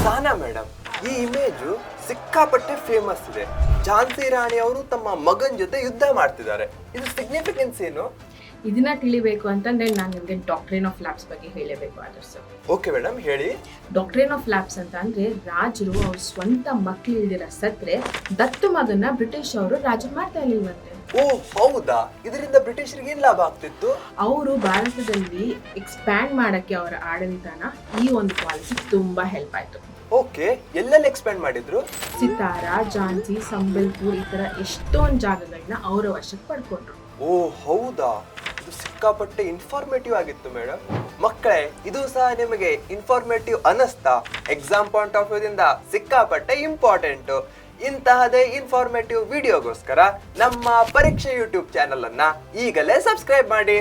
Sana madam, ಈ image ಸಿಕ್ಕಾಪಟ್ಟೆ famous ಇದೆ. ಝಾನ್ಸಿ ರಾಣಿ ಅವರು ತಮ್ಮ ಮಗನ ಜೊತೆ ಯುದ್ಧ ಮಾಡ್ತಿದ್ದಾರೆ. ಇದು ಸಿಗ್ನಿಫಿಕೆನ್ಸ್ ಏನು? ಇದನ್ನ ತಿಳಿಬೇಕು ಅಂತಂದ್ರೆ ನಾನು ನಿಮಗೆ ಡಾಕ್ಟ್ರೇನ್ ಆಫ್ ಲ್ಯಾಬ್ಸ್ ಬಗ್ಗೆ ಹೇಳಬೇಕು ಆದರ್ಸ್. ಓಕೆ ಮೇಡಮ್, ಹೇಳಿ. ಡಾಕ್ಟ್ರೇನ್ ಆಫ್ ಲ್ಯಾಬ್ಸ್ ಅಂತ ಅಂದ್ರೆ ರಾಜರು ಅವ್ರ ಸ್ವಂತ ಮಕ್ಳು ಇಲ್ದಿರ ಸತ್ರೆ ದತ್ತು ಮಗನ ಬ್ರಿಟಿಷ್ ಅವರು ರಾಜರು ಮಾಡ್ತಾ ಇರ್ಲಿಲ್ವಂತೆ. ಓ ಹೌದಾ? ಇದರಿಂದ ಬ್ರಿಟಿಷರಿಗೆ ಏನ್ ಲಾಭ ಆಗ್ತಿತ್ತು? ಅವರು ಭಾರತದಲ್ಲಿ ಎಕ್ಸ್ಪ್ಯಾಂಡ್ ಮಾಡಕ್ಕೆ ಅವರ ಆಡಳಿತನ ಈ ಒಂದು ಪಾಲಿಸಿ ತುಂಬಾ ಹೆಲ್ಪ್ ಆಯ್ತು. ಓಕೆ, ಎಲ್ಲೆಲ್ಲಿ ಎಕ್ಸ್ಪ್ಯಾಂಡ್ ಮಾಡಿದ್ರು? ಸಿತಾರ, ಝಾನ್ಸಿ, ಸಂಬಲ್ಪುರ್ ಈ ತರ ಎಷ್ಟೊಂದು ಜಾಗಗಳನ್ನ ಅವರ ವಶಕ್ಕೆ ಪಡ್ಕೊಂಡ್ರು. ಓ ಹೌದಾ? ಇದು ಸಿಕ್ಕಾಪಟ್ಟೆ ಇನ್ಫಾರ್ಮೇಟಿವ್ ಆಗಿತ್ತು ಮೇಡಮ್. ಮಕ್ಕಳೇ, ಇದು ಸಹ ನಿಮಗೆ ಇನ್ಫಾರ್ಮೇಟಿವ್ ಅನಿಸ್ತಾ? ಎಕ್ಸಾಮ್ ಪಾಯಿಂಟ್ ಆಫ್ ವ್ಯೂ ದಿಂದ ಸಿಕ್ಕಾಪಟ್ಟೆ ಇಂಪಾರ್ಟೆಂಟ್. ಇಂತಹದೇ ಇನ್ಫಾರ್ಮೇಟಿವ್ ವಿಡಿಯೋಗೋಸ್ಕರ ನಮ್ಮ ಪರೀಕ್ಷೆ ಯೂಟ್ಯೂಬ್ ಚಾನಲ್ ಅನ್ನ ಈಗಲೇ ಸಬ್ಸ್ಕ್ರೈಬ್ ಮಾಡಿ.